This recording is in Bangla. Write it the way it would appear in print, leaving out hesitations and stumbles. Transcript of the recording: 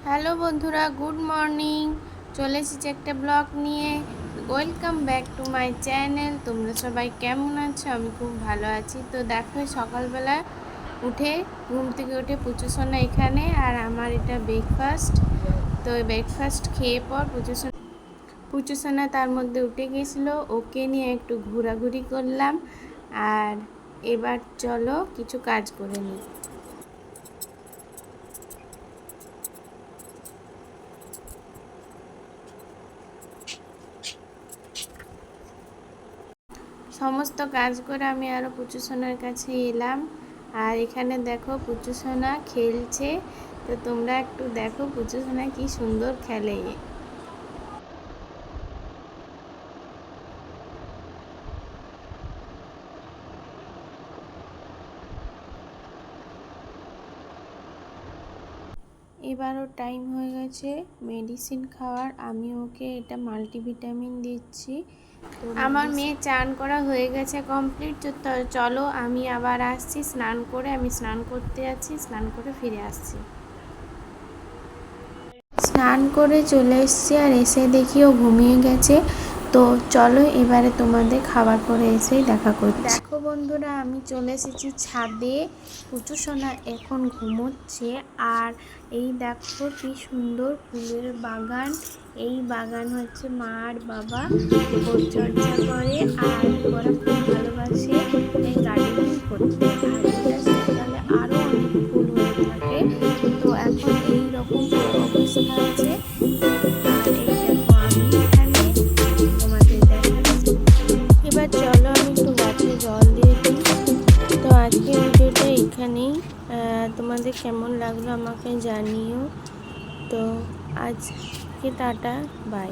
হ্যালো বন্ধুরা, গুড মর্নিং। চলে এসেছি একটা ব্লগ নিয়ে। Welcome back to my channel. তোমরা সবাই কেমন আছো? আমি খুব ভালো আছি। তো দেখো, সকালবেলা ঘুম থেকে উঠে পুচুসোনা এখানে, আর আমার এটা ব্রেকফাস্ট। তো ব্রেকফাস্ট খেয়ে পর পুচুসোনা তার মধ্যে উঠে গেছিলো। ওকে নিয়ে একটু ঘোরাঘুরি করলাম। আর এবার চলো কিছু কাজ করে নিই। সমস্ত কাজ করে আমি আরও পুচুসোনার কাছে এলাম। আর এখানে দেখো, পুচুসোনা খেলছে। তো তোমরা একটু দেখো পুচুসোনা কি সুন্দর খেলে। এবারও টাইম হয়ে গেছে মেডিসিন খাওয়ার। আমি ওকে এটা মাল্টিভিটামিন দিচ্ছি। আমার মেয়ে চান করা হয়ে গেছে কমপ্লিট। তো চলো, আমি আবার আসছি স্নান করে। আমি স্নান করতে যাচ্ছি, স্নান করে ফিরে আসছি। স্নান করে চলে এসেছি, আর এসে দেখি ও ঘুমিয়ে গেছে। তো চলো এবারে তোমাদের খাবার পরে এসেই দেখা করছি। দেখো বন্ধুরা, আমি চলে এসেছি ছাদে। পুচুসোনা এখন ঘুমোচ্ছে। আর এই দেখো কি সুন্দর ফুলের বাগান। এই বাগান হচ্ছে মা আর বাবা পরিচর্যা করে, আর ওরা খুব ভালোবাসে এই গার্ডেনিং করতে। আর এটা শীতকালে আরও অনেক ফুল হয়ে থাকে। তো এখন এই রকম অবস্থা আছে। আর এই দেখো, আমি এখানে তোমাদের দেখাচ্ছি। এবার চলো আমি একটু গাছে জল দিয়ে দিই। তো আজকে ভিডিওটা এখানেই। তোমাদের কেমন লাগলো আমাকে জানিও। তো আজকে টাটা, বাই।